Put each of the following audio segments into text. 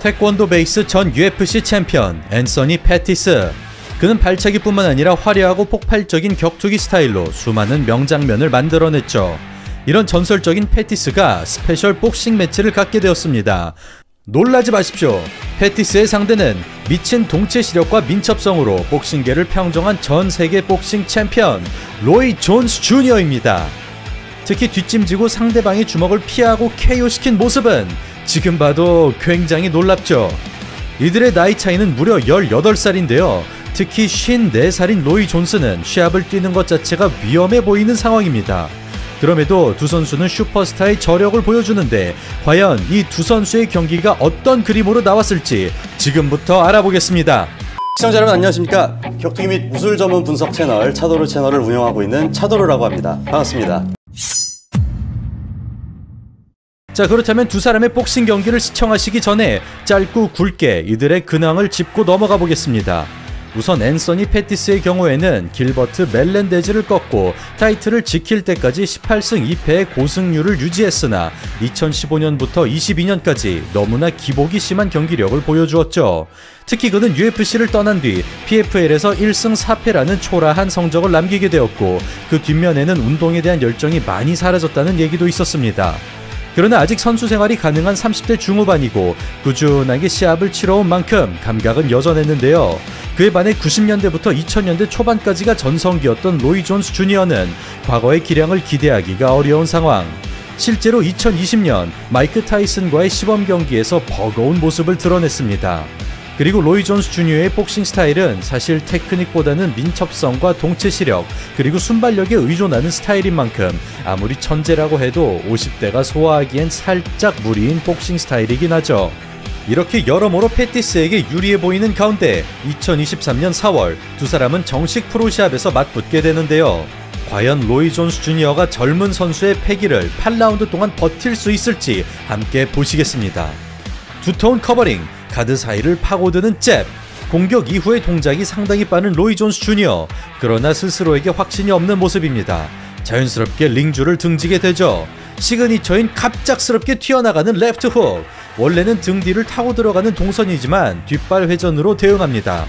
태권도 베이스 전 UFC 챔피언 앤서니 패티스. 그는 발차기뿐만 아니라 화려하고 폭발적인 격투기 스타일로 수많은 명장면을 만들어냈죠. 이런 전설적인 패티스가 스페셜 복싱 매치를 갖게 되었습니다. 놀라지 마십시오. 패티스의 상대는 미친 동체 시력과 민첩성으로 복싱계를 평정한 전 세계 복싱 챔피언 로이 존스 주니어입니다. 특히 뒷짐지고 상대방의 주먹을 피하고 KO시킨 모습은 지금 봐도 굉장히 놀랍죠. 이들의 나이 차이는 무려 18살인데요. 특히 54살인 로이 존스는 시합을 뛰는 것 자체가 위험해 보이는 상황입니다. 그럼에도 두 선수는 슈퍼스타의 저력을 보여주는데 과연 이 두 선수의 경기가 어떤 그림으로 나왔을지 지금부터 알아보겠습니다. 시청자 여러분 안녕하십니까. 격투기 및 무술 전문 분석 채널 차도르 채널을 운영하고 있는 차도르라고 합니다. 반갑습니다. 자, 그렇다면 두 사람의 복싱 경기를 시청하시기 전에 짧고 굵게 이들의 근황을 짚고 넘어가 보겠습니다. 우선 앤서니 패티스의 경우에는 길버트 멜렌데즈를 꺾고 타이틀을 지킬 때까지 18승 2패의 고승률을 유지했으나 2015년부터 22년까지 너무나 기복이 심한 경기력을 보여주었죠. 특히 그는 UFC를 떠난 뒤 PFL에서 1승 4패라는 초라한 성적을 남기게 되었고 그 뒷면에는 운동에 대한 열정이 많이 사라졌다는 얘기도 있었습니다. 그러나 아직 선수 생활이 가능한 30대 중후반이고 꾸준하게 시합을 치러온 만큼 감각은 여전했는데요. 그에 반해 90년대부터 2000년대 초반까지가 전성기였던 로이 존스 주니어는 과거의 기량을 기대하기가 어려운 상황. 실제로 2020년 마이크 타이슨과의 시범 경기에서 버거운 모습을 드러냈습니다. 그리고 로이 존스 주니어의 복싱 스타일은 사실 테크닉보다는 민첩성과 동체 시력 그리고 순발력에 의존하는 스타일인 만큼 아무리 천재라고 해도 50대가 소화하기엔 살짝 무리인 복싱 스타일이긴 하죠. 이렇게 여러모로 패티스에게 유리해 보이는 가운데 2023년 4월 두 사람은 정식 프로시합에서 맞붙게 되는데요. 과연 로이 존스 주니어가 젊은 선수의 패기를 8라운드 동안 버틸 수 있을지 함께 보시겠습니다. 두터운 커버링, 가드 사이를 파고드는 잽, 공격 이후의 동작이 상당히 빠른 로이 존스 주니어. 그러나 스스로에게 확신이 없는 모습입니다. 자연스럽게 링줄을 등지게 되죠. 시그니처인 갑작스럽게 튀어나가는 레프트 훅. 원래는 등 뒤를 타고 들어가는 동선이지만 뒷발 회전으로 대응합니다.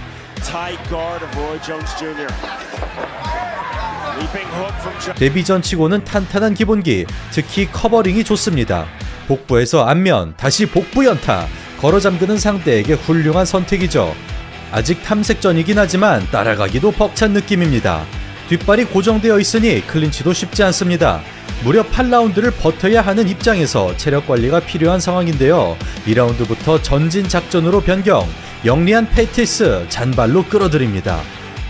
데뷔 전치고는 탄탄한 기본기, 특히 커버링이 좋습니다. 복부에서 앞면, 다시 복부 연타, 걸어 잠그는 상대에게 훌륭한 선택이죠. 아직 탐색전이긴 하지만 따라가기도 벅찬 느낌입니다. 뒷발이 고정되어 있으니 클린치도 쉽지 않습니다. 무려 8라운드를 버텨야 하는 입장에서 체력 관리가 필요한 상황인데요. 2라운드부터 전진 작전으로 변경, 영리한 패티스 잔발로 끌어들입니다.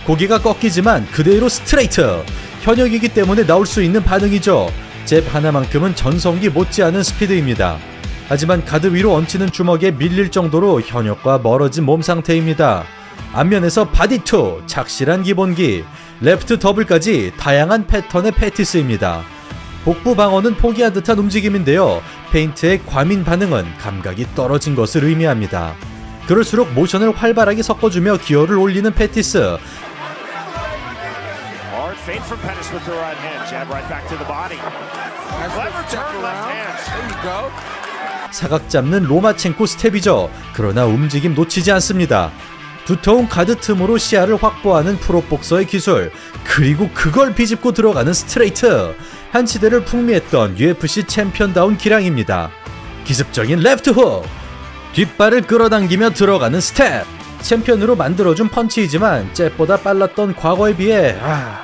고개가 꺾이지만 그대로 스트레이트, 현역이기 때문에 나올 수 있는 반응이죠. 잽 하나만큼은 전성기 못지않은 스피드입니다. 하지만 가드 위로 얹히는 주먹에 밀릴 정도로 현역과 멀어진 몸 상태입니다. 앞면에서 바디2, 착실한 기본기, 레프트 더블까지 다양한 패턴의 패티스입니다. 복부 방어는 포기한 듯한 움직임인데요. 페인트의 과민 반응은 감각이 떨어진 것을 의미합니다. 그럴수록 모션을 활발하게 섞어주며 기어를 올리는 패티스. 사각 잡는 로마첸코 스텝이죠. 그러나 움직임 놓치지 않습니다. 두터운 가드 틈으로 시야를 확보하는 프로복서의 기술, 그리고 그걸 비집고 들어가는 스트레이트. 한 시대를 풍미했던 UFC 챔피언다운 기량입니다. 기습적인 레프트 훅, 뒷발을 끌어당기며 들어가는 스텝. 챔피언으로 만들어준 펀치이지만 잽보다 빨랐던 과거에 비해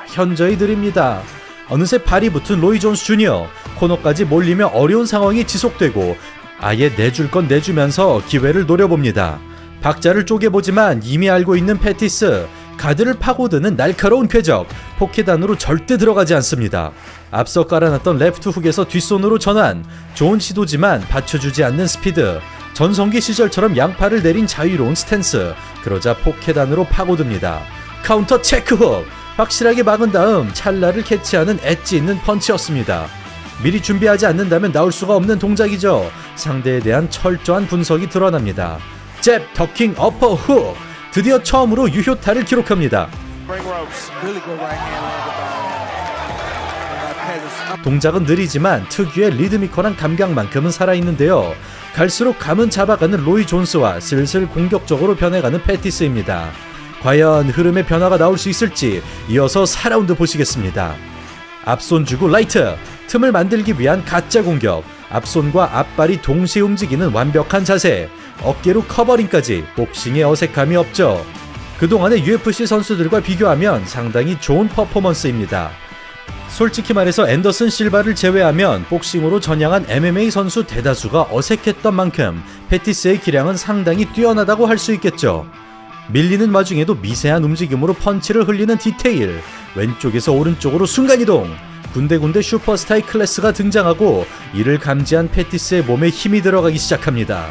현저히 느립니다. 어느새 발이 붙은 로이 존스 주니어, 코너까지 몰리며 어려운 상황이 지속되고 아예 내줄 건 내주면서 기회를 노려봅니다. 박자를 쪼개보지만 이미 알고 있는 패티스, 가드를 파고드는 날카로운 궤적, 포켓 안으로 절대 들어가지 않습니다. 앞서 깔아놨던 레프트 훅에서 뒷손으로 전환, 좋은 시도지만 받쳐주지 않는 스피드, 전성기 시절처럼 양팔을 내린 자유로운 스탠스, 그러자 포켓 안으로 파고듭니다. 카운터 체크 훅, 확실하게 막은 다음 찰나를 캐치하는 엣지 있는 펀치였습니다. 미리 준비하지 않는다면 나올 수가 없는 동작이죠. 상대에 대한 철저한 분석이 드러납니다. 잽, 더킹, 어퍼, 훅. 드디어 처음으로 유효타를 기록합니다. 동작은 느리지만 특유의 리드미컬한 감각만큼은 살아있는데요. 갈수록 감은 잡아가는 로이 존스와 슬슬 공격적으로 변해가는 패티스입니다. 과연 흐름의 변화가 나올 수 있을지 이어서 4라운드 보시겠습니다. 앞손 주고 라이트, 틈을 만들기 위한 가짜 공격, 앞손과 앞발이 동시에 움직이는 완벽한 자세, 어깨로 커버링까지 복싱에 어색함이 없죠. 그동안의 UFC 선수들과 비교하면 상당히 좋은 퍼포먼스입니다. 솔직히 말해서 앤더슨 실바를 제외하면 복싱으로 전향한 MMA 선수 대다수가 어색했던 만큼 패티스의 기량은 상당히 뛰어나다고 할 수 있겠죠. 밀리는 와중에도 미세한 움직임으로 펀치를 흘리는 디테일, 왼쪽에서 오른쪽으로 순간이동, 군데군데 슈퍼스타의 클래스가 등장하고 이를 감지한 패티스의 몸에 힘이 들어가기 시작합니다.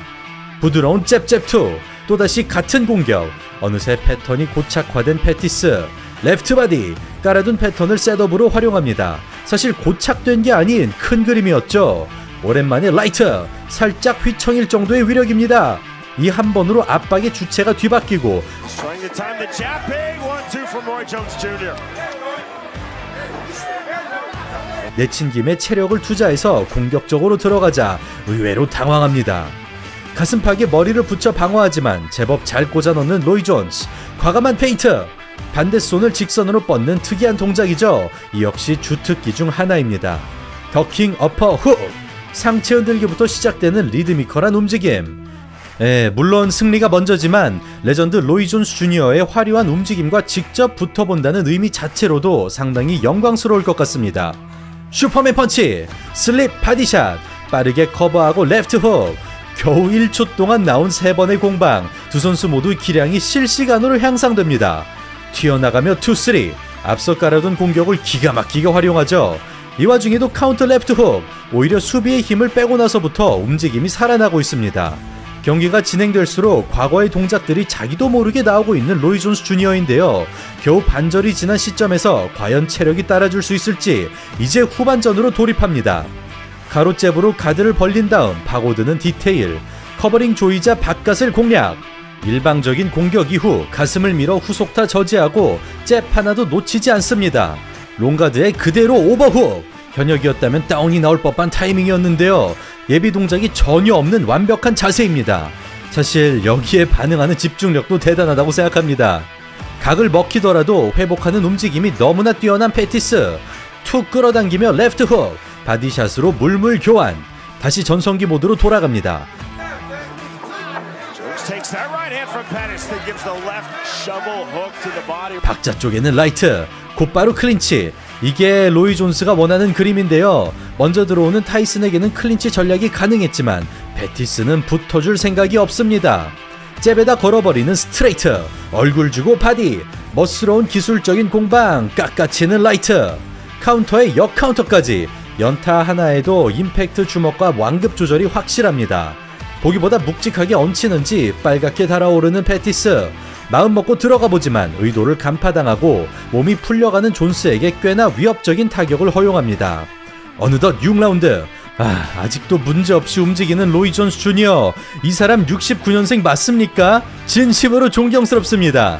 부드러운 잽잽2, 또다시 같은 공격, 어느새 패턴이 고착화된 패티스, 레프트 바디, 깔아둔 패턴을 셋업으로 활용합니다. 사실 고착된 게 아닌 큰 그림이었죠. 오랜만에 라이트, 살짝 휘청일 정도의 위력입니다. 이 한 번으로 압박의 주체가 뒤바뀌고 내친 김에 체력을 투자해서 공격적으로 들어가자 의외로 당황합니다. 가슴팍에 머리를 붙여 방어하지만 제법 잘 꽂아넣는 로이 존스, 과감한 페인트, 반대손을 직선으로 뻗는 특이한 동작이죠. 이 역시 주특기 중 하나입니다. 더킹 어퍼 훅, 상체 흔들기부터 시작되는 리드미컬한 움직임. 물론 승리가 먼저지만 레전드 로이 존스 주니어의 화려한 움직임과 직접 붙어본다는 의미 자체로도 상당히 영광스러울 것 같습니다. 슈퍼맨 펀치, 슬립 바디샷, 빠르게 커버하고 레프트 훅, 겨우 1초 동안 나온 3번의 공방, 두 선수 모두 기량이 실시간으로 향상됩니다. 튀어나가며 2-3, 앞서 깔아둔 공격을 기가 막히게 활용하죠. 이 와중에도 카운터 레프트 훅, 오히려 수비의 힘을 빼고 나서부터 움직임이 살아나고 있습니다. 경기가 진행될수록 과거의 동작들이 자기도 모르게 나오고 있는 로이 존스 주니어인데요. 겨우 반절이 지난 시점에서 과연 체력이 따라줄 수 있을지 이제 후반전으로 돌입합니다. 가로잽으로 가드를 벌린 다음 파고드는 디테일, 커버링 조이자 바깥을 공략, 일방적인 공격 이후 가슴을 밀어 후속타 저지하고 잽 하나도 놓치지 않습니다. 롱가드에 그대로 오버훅, 현역이었다면 다운이 나올 법한 타이밍이었는데요. 예비 동작이 전혀 없는 완벽한 자세입니다. 사실 여기에 반응하는 집중력도 대단하다고 생각합니다. 각을 먹히더라도 회복하는 움직임이 너무나 뛰어난 패티스, 툭 끌어당기며 레프트 훅, 바디샷으로 물물 교환, 다시 전성기 모드로 돌아갑니다. 박자 쪽에는 라이트, 곧바로 클린치. 이게 로이 존스가 원하는 그림인데요. 먼저 들어오는 타이슨에게는 클린치 전략이 가능했지만 패티스는 붙어줄 생각이 없습니다. 잽에다 걸어버리는 스트레이트, 얼굴 주고 바디, 멋스러운 기술적인 공방, 깎아치는 라이트, 카운터에 역카운터까지 연타 하나에도 임팩트 주먹과 완급 조절이 확실합니다. 보기보다 묵직하게 얹히는지 빨갛게 달아오르는 패티스, 마음먹고 들어가보지만 의도를 간파당하고 몸이 풀려가는 존스에게 꽤나 위협적인 타격을 허용합니다. 어느덧 6라운드, 아직도 문제없이 움직이는 로이 존스 주니어, 이 사람 69년생 맞습니까? 진심으로 존경스럽습니다.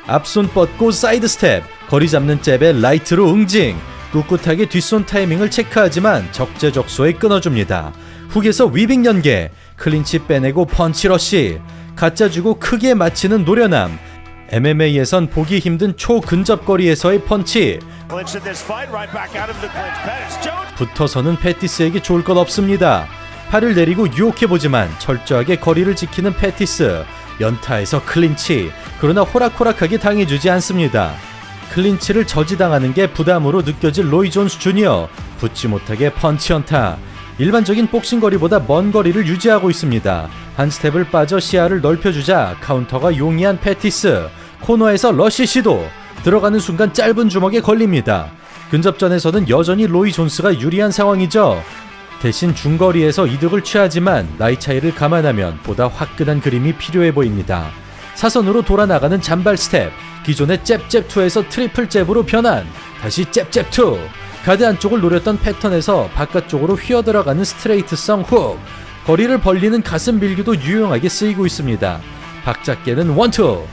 앞손 뻗고 사이드 스텝, 거리 잡는 잽에 라이트로 응징, 꿋꿋하게 뒷손 타이밍을 체크하지만 적재적소에 끊어줍니다. 훅에서 위빙 연계, 클린치 빼내고 펀치 러시, 가짜 주고 크게 맞히는 노련함, MMA에선 보기 힘든 초근접거리에서의 펀치, 붙어서는 패티스에게 좋을 것 없습니다. 팔을 내리고 유혹해보지만 철저하게 거리를 지키는 패티스, 연타에서 클린치, 그러나 호락호락하게 당해주지 않습니다. 클린치를 저지당하는 게 부담으로 느껴질 로이 존스 주니어, 붙지 못하게 펀치 연타, 일반적인 복싱 거리보다 먼 거리를 유지하고 있습니다. 한 스텝을 빠져 시야를 넓혀주자 카운터가 용이한 패티스, 코너에서 러쉬 시도, 들어가는 순간 짧은 주먹에 걸립니다. 근접전에서는 여전히 로이 존스가 유리한 상황이죠. 대신 중거리에서 이득을 취하지만 나이 차이를 감안하면 보다 화끈한 그림이 필요해 보입니다. 사선으로 돌아나가는 잔발 스텝, 기존의 잽잽2에서 트리플 잽으로 변환, 다시 잽잽2, 가드 안쪽을 노렸던 패턴에서 바깥쪽으로 휘어들어가는 스트레이트성 훅, 거리를 벌리는 가슴 밀기도 유용하게 쓰이고 있습니다. 박자깨는 원투,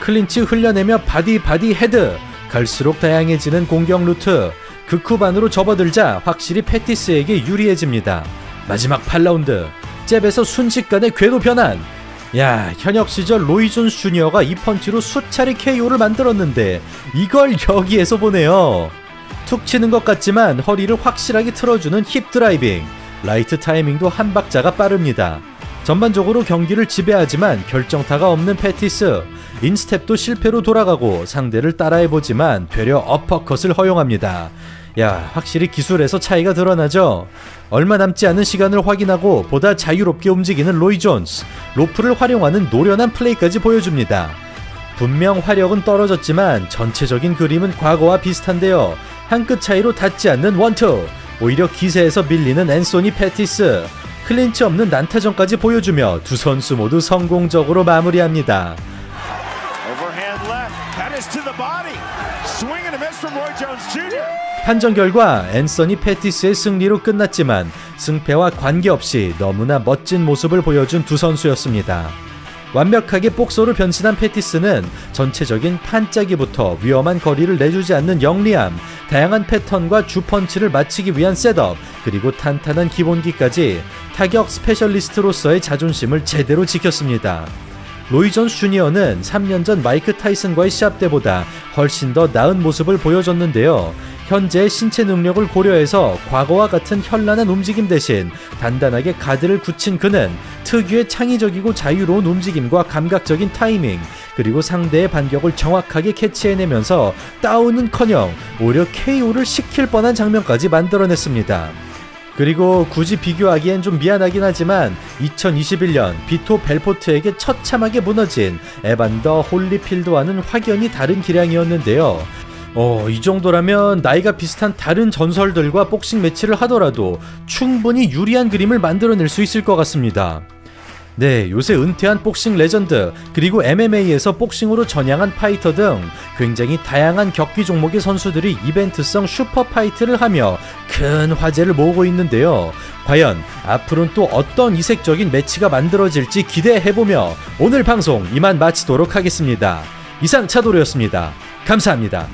클린치 흘려내며 바디 헤드, 갈수록 다양해지는 공격 루트, 극후반으로 접어들자 확실히 패티스에게 유리해집니다. 마지막 8라운드, 잽에서 순식간에 궤도 변환. 야, 현역 시절 로이 존스 주니어가 이 펀치로 수차례 KO를 만들었는데 이걸 여기에서 보네요. 툭 치는 것 같지만 허리를 확실하게 틀어주는 힙 드라이빙, 라이트 타이밍도 한 박자가 빠릅니다. 전반적으로 경기를 지배하지만 결정타가 없는 패티스. 인스텝도 실패로 돌아가고 상대를 따라해보지만 되려 어퍼컷을 허용합니다. 야, 확실히 기술에서 차이가 드러나죠. 얼마 남지 않은 시간을 확인하고 보다 자유롭게 움직이는 로이 존스. 로프를 활용하는 노련한 플레이까지 보여줍니다. 분명 화력은 떨어졌지만 전체적인 그림은 과거와 비슷한데요. 한 끗 차이로 닿지 않는 원투. 오히려 기세에서 밀리는 앤소니 패티스. 클린치 없는 난타전까지 보여주며 두 선수 모두 성공적으로 마무리합니다. 판정 결과 앤서니 패티스의 승리로 끝났지만 승패와 관계없이 너무나 멋진 모습을 보여준 두 선수였습니다. 완벽하게 복서로 변신한 패티스는 전체적인 판짜기부터 위험한 거리를 내주지 않는 영리함, 다양한 패턴과 주펀치를 맞추기 위한 셋업, 그리고 탄탄한 기본기까지 타격 스페셜리스트로서의 자존심을 제대로 지켰습니다. 로이 존스 주니어는 3년 전 마이크 타이슨과의 시합 때보다 훨씬 더 나은 모습을 보여줬는데요. 현재의 신체 능력을 고려해서 과거와 같은 현란한 움직임 대신 단단하게 가드를 굳힌 그는 특유의 창의적이고 자유로운 움직임과 감각적인 타이밍, 그리고 상대의 반격을 정확하게 캐치해내면서 다운은커녕 오히려 KO를 시킬 뻔한 장면까지 만들어냈습니다. 그리고 굳이 비교하기엔 좀 미안하긴 하지만 2021년 비토 벨포트에게 처참하게 무너진 에반더 홀리필드와는 확연히 다른 기량이었는데요. 이 정도라면 나이가 비슷한 다른 전설들과 복싱 매치를 하더라도 충분히 유리한 그림을 만들어낼 수 있을 것 같습니다. 네, 요새 은퇴한 복싱 레전드, 그리고 MMA에서 복싱으로 전향한 파이터 등 굉장히 다양한 격기 종목의 선수들이 이벤트성 슈퍼파이트를 하며 큰 화제를 모으고 있는데요. 과연 앞으로는 또 어떤 이색적인 매치가 만들어질지 기대해보며 오늘 방송 이만 마치도록 하겠습니다. 이상 차도로였습니다. 감사합니다.